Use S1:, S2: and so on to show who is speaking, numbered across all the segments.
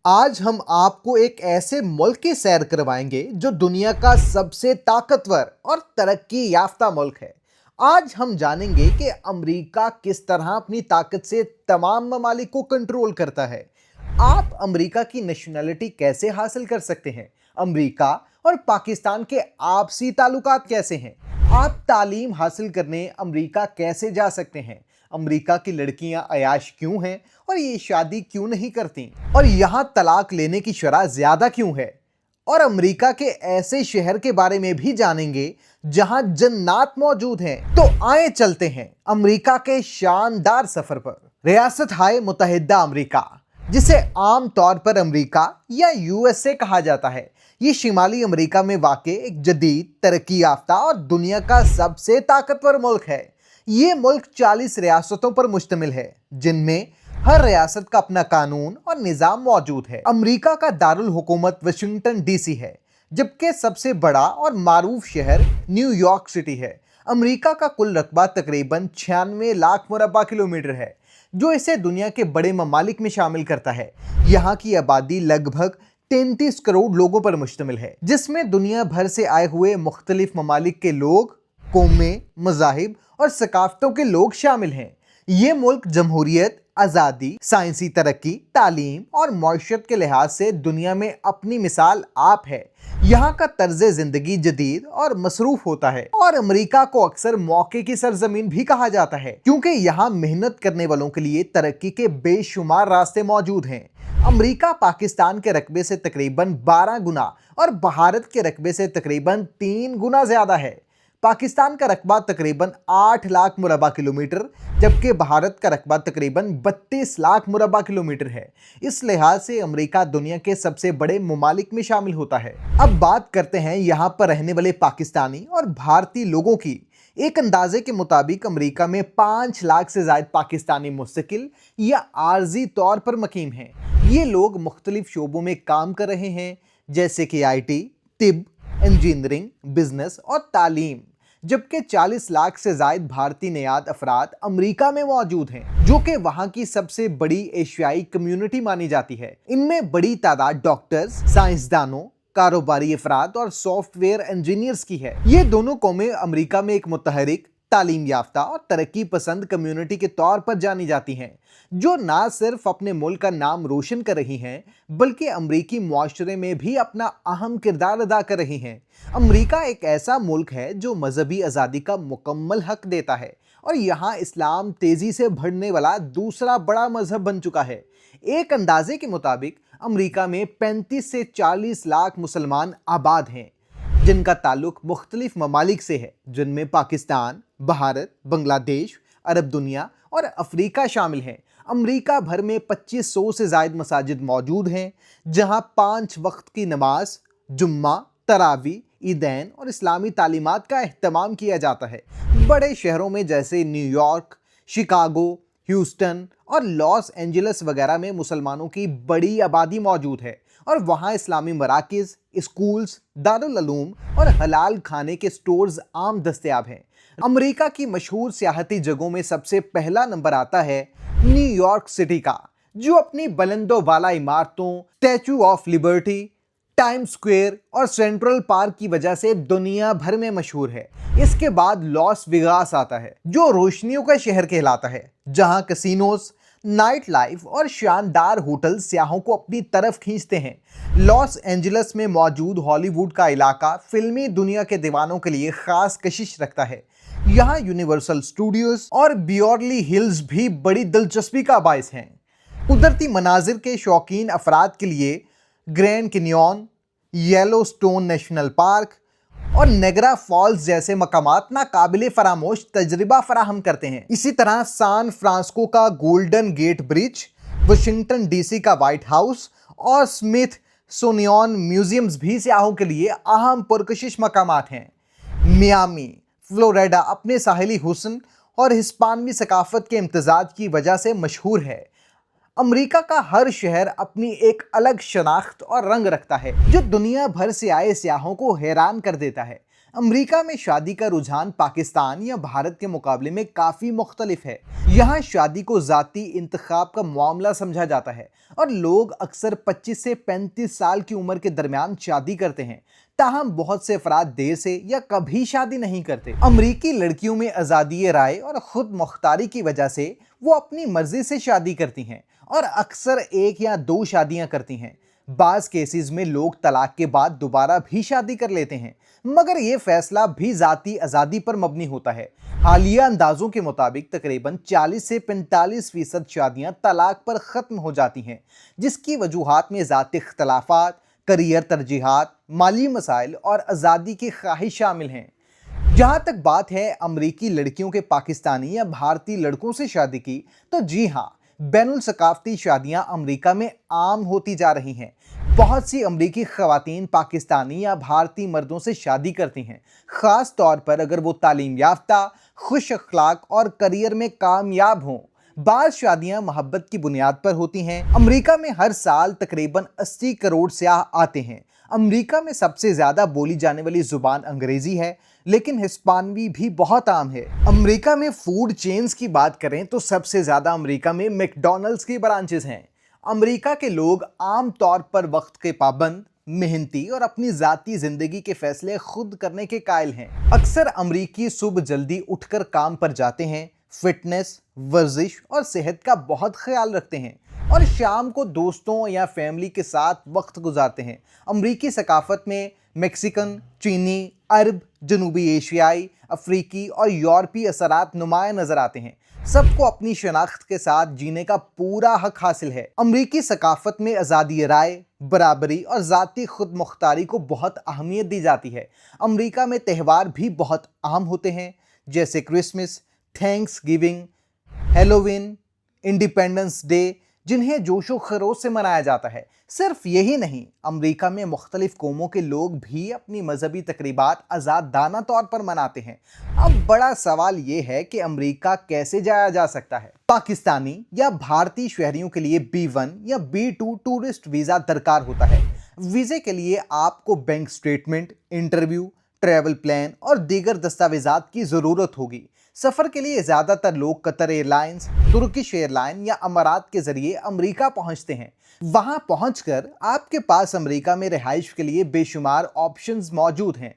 S1: आज हम आपको एक ऐसे मुल्क की सैर करवाएंगे जो दुनिया का सबसे ताकतवर और तरक्की याफ्ता मुल्क है। आज हम जानेंगे कि अमेरिका किस तरह अपनी ताकत से तमाम ममालिक को कंट्रोल करता है। आप अमेरिका की नेशनैलिटी कैसे हासिल कर सकते हैं? अमेरिका और पाकिस्तान के आपसी ताल्लुकात कैसे हैं? आप तालीम हासिल करने अमेरिका कैसे जा सकते हैं? अमेरिका की लड़कियां अयाश क्यों हैं और ये शादी क्यों नहीं करती? और यहाँ तलाक लेने की शरह ज्यादा क्यों है? और अमेरिका के ऐसे शहर के बारे में भी जानेंगे जहां जन्नात मौजूद हैं। तो आए चलते हैं अमेरिका के शानदार सफर पर। रियासत हाय मुत्तहिदा अमेरिका, जिसे आम तौर पर अमेरिका या यूएसए कहा जाता है, ये शिमाली अमेरिका में वाक़ एक जदीद, तरक्की याफ्ता और दुनिया का सबसे ताकतवर मुल्क है। ये मुल्क 40 रियासतों पर मुश्तमिल है, जिनमें हर रियासत का अपना कानून और निज़ाम मौजूद है। अमेरिका का दारुल हुकूमत वाशिंगटन डीसी है, जबकि सबसे बड़ा और मारूफ शहर न्यूयॉर्क सिटी है। अमेरिका का कुल रकबा तकरीबन 96 लाख मुरब्बा किलोमीटर है, जो इसे दुनिया के बड़े ममालिक में शामिल करता है। यहाँ की आबादी लगभग 33 करोड़ लोगों पर मुश्तमिल है, जिसमें दुनिया भर से आए हुए मुख्तलिफ ममालिक के लोग, कौमें, मज़ाहिब और सकाफ़तों के लोग शामिल हैं। ये मुल्क जमहूरियत, आज़ादी, साइंसी तरक्की, तालीम और मौशत के लिहाज से दुनिया में अपनी मिसाल आप है। यहाँ का तर्ज ज़िंदगी जदीद और मसरूफ होता है और अमेरिका को अक्सर मौके की सरजमीन भी कहा जाता है, क्योंकि यहाँ मेहनत करने वालों के लिए तरक्की के बेशुमार रास्ते मौजूद हैं। अमेरिका पाकिस्तान के रकबे से तकरीबन 12 गुना और भारत के रकबे से तकरीबन 3 गुना ज़्यादा है। पाकिस्तान का रकबा तकरीबन 8 लाख मुरब्बा किलोमीटर, जबकि भारत का रकबा तकरीबन 32 लाख मुरब्बा किलोमीटर है। इस लिहाज से अमेरिका दुनिया के सबसे बड़े ममालिक में शामिल होता है। अब बात करते हैं यहाँ पर रहने वाले पाकिस्तानी और भारतीय लोगों की। एक अंदाजे के मुताबिक अमेरिका में 5 लाख से ज़ायद पाकिस्तानी मुस्तकिल या आर्जी तौर पर मकीम हैं। ये लोग मुख्तलिफ शोबों में काम कर रहे हैं, जैसे कि IT, तिब, इंजीनियरिंग, बिजनेस और तालीम, जबकि 40 लाख से ज़ायद भारतीय नियाद अफराद अमेरिका में मौजूद हैं, जो कि वहाँ की सबसे बड़ी एशियाई कम्युनिटी मानी जाती है। इनमें बड़ी तादाद डॉक्टर्स, साइंसदानों, कारोबारी अफराद और सॉफ्टवेयर इंजीनियर्स की है। ये दोनों कौमें अमेरिका में एक मुतहरिक, तालीम याफ्ता और तरक्की पसंद कम्युनिटी के तौर पर जानी जाती हैं, जो ना सिर्फ अपने मुल्क का नाम रोशन कर रही हैं, बल्कि अमरीकी मुआशरे में भी अपना अहम किरदार अदा कर रही हैं। अमरीका एक ऐसा मुल्क है जो मजहबी आज़ादी का मुकम्मल हक देता है और यहाँ इस्लाम तेज़ी से बढ़ने वाला दूसरा बड़ा मजहब बन चुका है। एक अंदाजे के मुताबिक अमरीका में 35 से 40 लाख मुसलमान आबाद हैं, जिनका ताल्लुक मुख्तलिफ ममालिक से है, जिनमें पाकिस्तान, भारत, बांग्लादेश, अरब दुनिया और अफ्रीका शामिल हैं। अमेरिका भर में 2500 से ज़ायद मसाजिद मौजूद हैं, जहां 5 वक्त की नमाज, जुम्मा, तरावी, ईदैन और इस्लामी तालीमात का एहतमाम किया जाता है। बड़े शहरों में जैसे न्यूयॉर्क, शिकागो, ह्यूस्टन और लॉस एंजलिस वगैरह में मुसलमानों की बड़ी आबादी मौजूद है और वहाँ इस्लामी मराकिज़, स्कूल्स, दारुल उलूम और हलाल खाने के स्टोर्स आम दस्तयाब हैं। अमेरिका की मशहूर सियाहती जगहों में सबसे पहला नंबर आता है न्यूयॉर्क सिटी का, जो अपनी बुलंदो वाला इमारतों, statue of liberty, times square और सेंट्रल पार्क की वजह से दुनिया भर में मशहूर है। इसके बाद लॉस वेगास आता है, जो रोशनियों का शहर कहलाता है, जहां कैसीनोस, नाइट लाइफ और शानदार होटल सियाहों को अपनी तरफ खींचते हैं। लॉस एंजलिस में मौजूद हॉलीवुड का इलाका फिल्मी दुनिया के दीवानों के लिए खास कशिश रखता है। यहाँ यूनिवर्सल स्टूडियोज और बियॉर्ली हिल्स भी बड़ी दिलचस्पी का बायस हैं। कुदरती मनाजिर के शौकीन अफराद के लिए grand Canyon, Yellowstone national park और नेगरा फॉल्स जैसे मकामात नाकाबिले फरामोश तजर्बा फराहम करते हैं। इसी तरह सान फ्रांसिस्को का golden gate bridge, Washington DC का व्हाइट हाउस और स्मिथसोनियन म्यूजियम्स भी सियाहों के लिए अहम पुरकशिश मकामात हैं। मियामी, फ्लोरिडा अपने साहिली हुस्न और हिस्पानवी सकाफत के इम्तजाज की वजह से मशहूर है। अमेरिका का हर शहर अपनी एक अलग शनाख्त और रंग रखता है, जो दुनिया भर से आए सियाहों को हैरान कर देता है। امریکہ میں شادی کا رجحان پاکستان یا بھارت کے مقابلے میں کافی مختلف ہے۔ یہاں شادی کو ذاتی انتخاب کا معاملہ سمجھا جاتا ہے اور لوگ اکثر 25 سے 35 سال کی عمر کے درمیان شادی کرتے ہیں۔ تاہم بہت سے افراد دیر سے یا کبھی شادی نہیں کرتے۔ امریکی لڑکیوں میں آزادی رائے اور خود مختاری کی وجہ سے وہ اپنی مرضی سے شادی کرتی ہیں اور اکثر ایک یا دو شادیاں کرتی ہیں۔ بعض کیسز میں لوگ طلاق کے بعد دوبارہ بھی شادی کر لیتے ہیں، مگر یہ فیصلہ بھی ذاتی آزادی پر مبنی ہوتا ہے۔ حالیہ اندازوں کے مطابق تقریباً 40 سے 45% شادیاں طلاق پر ختم ہو جاتی ہیں، جس کی وجوہات میں ذاتی اختلافات، کریئر ترجیحات، مالی مسائل اور آزادی کی خواہش شامل ہیں۔ جہاں تک بات ہے امریکی لڑکیوں کے پاکستانی یا بھارتی لڑکوں سے شادی کی، تو جی ہاں، بین الثقافتی شادیاں امریکہ میں عام ہوتی جا رہی ہیں۔ بہت سی امریکی خواتین پاکستانی یا بھارتی مردوں سے شادی کرتی ہیں، خاص طور پر اگر وہ تعلیم یافتہ، خوش اخلاق اور کریئر میں کامیاب ہوں۔ بعض شادیاں محبت کی بنیاد پر ہوتی ہیں۔ امریکہ میں ہر سال تقریباً 80 کروڑ سیاح آتے ہیں۔ امریکہ میں سب سے زیادہ بولی جانے والی زبان انگریزی ہے، لیکن ہسپانوی بھی بہت عام ہے۔ امریکہ میں فوڈ چینز کی بات کریں تو سب سے زیادہ امریکہ میں میک ڈونلڈز کی برانچز ہیں۔ امریکہ کے لوگ عام طور پر وقت کے پابند، محنتی اور اپنی ذاتی زندگی کے فیصلے خود کرنے کے قائل ہیں۔ اکثر امریکی صبح جلدی اٹھ کر کام پر جاتے ہیں، فٹنس، ورزش اور صحت کا بہت خیال رکھتے ہیں اور شام کو دوستوں یا فیملی کے ساتھ وقت گزارتے ہیں۔ امریکی ثقافت میں میکسیکن، چینی، عرب، جنوبی ایشیائی، افریقی اور یورپی اثرات نمایاں نظر آتے ہیں۔ سب کو اپنی شناخت کے ساتھ جینے کا پورا حق حاصل ہے۔ امریکی ثقافت میں آزادی رائے، برابری اور ذاتی خود مختاری کو بہت اہمیت دی جاتی ہے۔ امریکہ میں تہوار بھی بہت عام ہوتے ہیں، جیسے Christmas, Thanksgiving, Halloween, Independence Day, جنہیں جوش و خروش سے منایا جاتا ہے۔ صرف یہی نہیں، امریکہ میں مختلف قوموں کے لوگ بھی اپنی مذہبی تقریبات آزادانہ طور پر مناتے ہیں۔ اب بڑا سوال یہ ہے کہ امریکہ کیسے جایا جا سکتا ہے؟ پاکستانی یا بھارتی شہریوں کے لیے B1 یا B2 ٹورسٹ ویزا درکار ہوتا ہے۔ ویزے کے لیے آپ کو bank statement, interview, travel plan اور دیگر دستاویزات کی ضرورت ہوگی۔ سفر کے لیے زیادہ تر لوگ Qatar airlines, Turkish airline یا امارات کے ذریعے امریکہ پہنچتے ہیں۔ وہاں پہنچ کر آپ کے پاس امریکہ میں رہائش کے لیے بے شمار آپشنز موجود ہیں،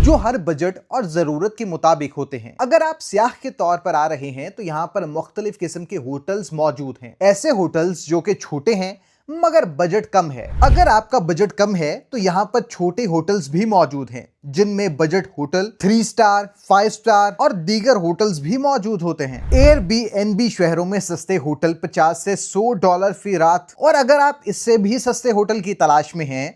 S1: جو ہر بجٹ اور ضرورت کے مطابق ہوتے ہیں۔ اگر آپ سیاح کے طور پر آ رہے ہیں تو یہاں پر مختلف قسم کے ہوٹلز موجود ہیں۔ ایسے ہوٹلز جو کہ چھوٹے ہیں مگر بجٹ کم ہے۔ اگر آپ کا بجٹ کم ہے تو یہاں پر چھوٹے ہوٹلز بھی موجود ہیں، جن میں بجٹ ہوٹل، 3 سٹار، 5 سٹار اور دیگر ہوٹلز بھی موجود ہوتے ہیں۔ ایئر بی این بی شہروں میں سستے ہوٹل $50 سے $100 فی رات، اور اگر آپ اس سے بھی سستے ہوٹل کی تلاش میں ہیں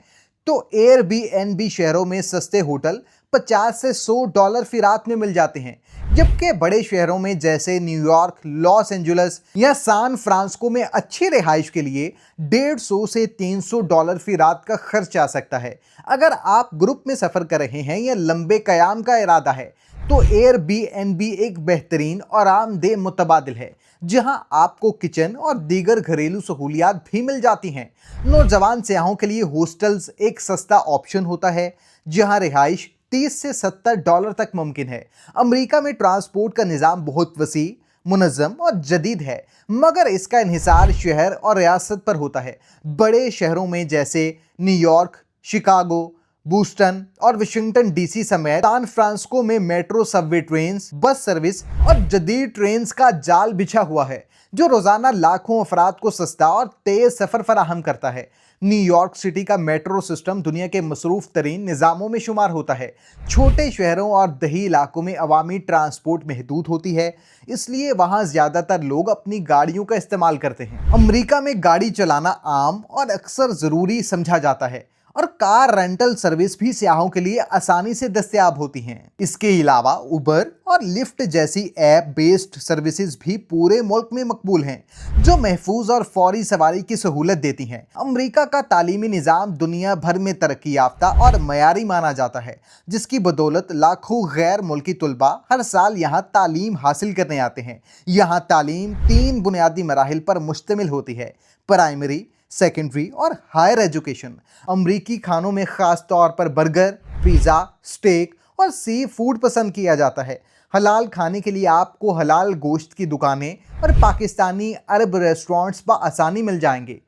S1: تو ایئر بی این بی شہروں میں سستے ہوٹل $50 سے $100 فی رات میں مل جاتے ہیں، جبکہ بڑے شہروں میں جیسے نیو یارک، لاس اینجلس یا سان فرانسسکو میں اچھی رہائش کے لیے $150 سے $300 فی رات کا خرچ آ سکتا ہے۔ اگر آپ گروپ میں سفر کر رہے ہیں یا لمبے قیام کا ارادہ ہے تو ایئر بی این بی ایک بہترین اور آرام دہ متبادل ہے، جہاں آپ کو کچن اور دیگر گھریلو سہولیات بھی مل جاتی ہیں۔ نوجوان سیاحوں کے لیے ہوسٹلز ایک سستا آپشن ہوتا ہے، جہاں رہائش $30 سے $70 تک ممکن ہے۔ امریکہ میں ٹرانسپورٹ کا نظام بہت وسیع، منظم اور جدید ہے، مگر اس کا انحصار شہر اور ریاست پر ہوتا ہے۔ بڑے شہروں میں جیسے نیو یارک، شکاگو، بوسٹن اور واشنگٹن ڈی سی سمیت سان فرانسسکو میں میٹرو، سب وے ٹرینز، بس سروس اور جدید ٹرینز کا جال بچھا ہوا ہے، جو روزانہ لاکھوں افراد کو سستا اور تیز سفر فراہم کرتا ہے۔ نیو یارک سٹی کا میٹرو سسٹم دنیا کے مصروف ترین نظاموں میں شمار ہوتا ہے۔ چھوٹے شہروں اور دیہی علاقوں میں عوامی ٹرانسپورٹ محدود ہوتی ہے، اس لیے وہاں زیادہ تر لوگ اپنی گاڑیوں کا استعمال کرتے ہیں۔ امریکہ میں گاڑی چلانا عام اور اکثر ضروری سمجھا جاتا ہے، اور کار رینٹل سروس بھی سیاحوں کے لیے آسانی سے دستیاب ہوتی ہیں۔ اس کے علاوہ اوبر اور لفٹ جیسی ایپ بیسڈ سروسز بھی پورے ملک میں مقبول ہیں، جو محفوظ اور فوری سواری کی سہولت دیتی ہیں۔ امریکہ کا تعلیمی نظام دنیا بھر میں ترقی یافتہ اور معیاری مانا جاتا ہے، جس کی بدولت لاکھوں غیر ملکی طلباء ہر سال یہاں تعلیم حاصل کرنے آتے ہیں۔ یہاں تعلیم 3 بنیادی مراحل پر مشتمل ہوتی ہے: پرائمری، سیکنڈری اور ہائر ایجوکیشن۔ امریکی کھانوں میں خاص طور پر برگر، پیزا، سٹیک और सी फूड पसंद किया जाता है। हलाल खाने के लिए आपको हलाल गोश्त की दुकानें और पाकिस्तानी अरब रेस्टोरेंट्स आसानी मिल जाएंगे।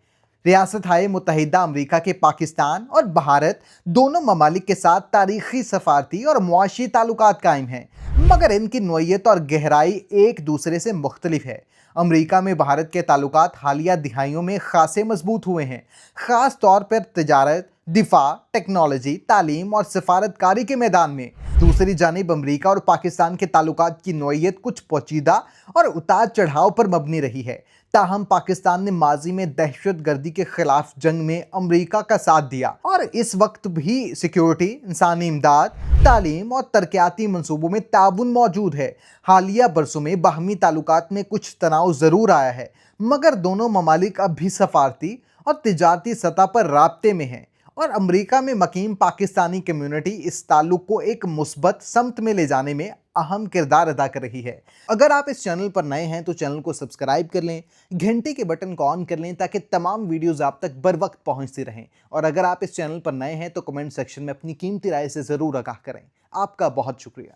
S1: रियासत-ए मुत्तहिदा अमेरिका के पाकिस्तान और भारत दोनों ममालिक के साथ तारीखी सफारती और मुआशी ताल्लुकात कायम हैं, मगर इनकी नोयत और गहराई एक दूसरे से मुख्तलिफ है। अमेरिका में भारत के ताल्लुकात हालिया दिहाइयों में खासे मजबूत हुए हैं, ख़ास तौर पर तिजारत, दिफा, टेक्नोलॉजी, तालीम और सफारतकारी के मैदान में। दूसरी जानिब अमेरिका और पाकिस्तान के ताल्लुकात की नोयत कुछ पोचीदा और उतार चढ़ाव पर मबनी रही है। ताहम पाकिस्तान ने माजी में दहशत गर्दी के खिलाफ जंग में अमेरिका का साथ दिया और इस वक्त भी सिक्योरिटी, इंसानी इमदाद, तालीम और तरक्याती मंसूबों में ताउन मौजूद है। हालिया बरसों में बाहमी ताल्लुकात में कुछ तनाव ज़रूर आया है, मगर दोनों ममालिक अब भी सफारती और तिजारती सतह पर राब्ते में हैं और अमेरिका में मकीम पाकिस्तानी कम्युनिटी इस ताल्लुक को एक मुस्बत समत में ले जाने में अहम किरदार अदा कर रही है। अगर आप इस चैनल पर नए हैं तो चैनल को सब्सक्राइब कर लें, घंटे के बटन को ऑन कर लें ताकि तमाम वीडियोस आप तक बर वक्त पहुंचती रहें। और अगर आप इस चैनल पर नए हैं तो कमेंट सेक्शन में अपनी कीमती राय से ज़रूर आगाह करें। आपका बहुत शुक्रिया।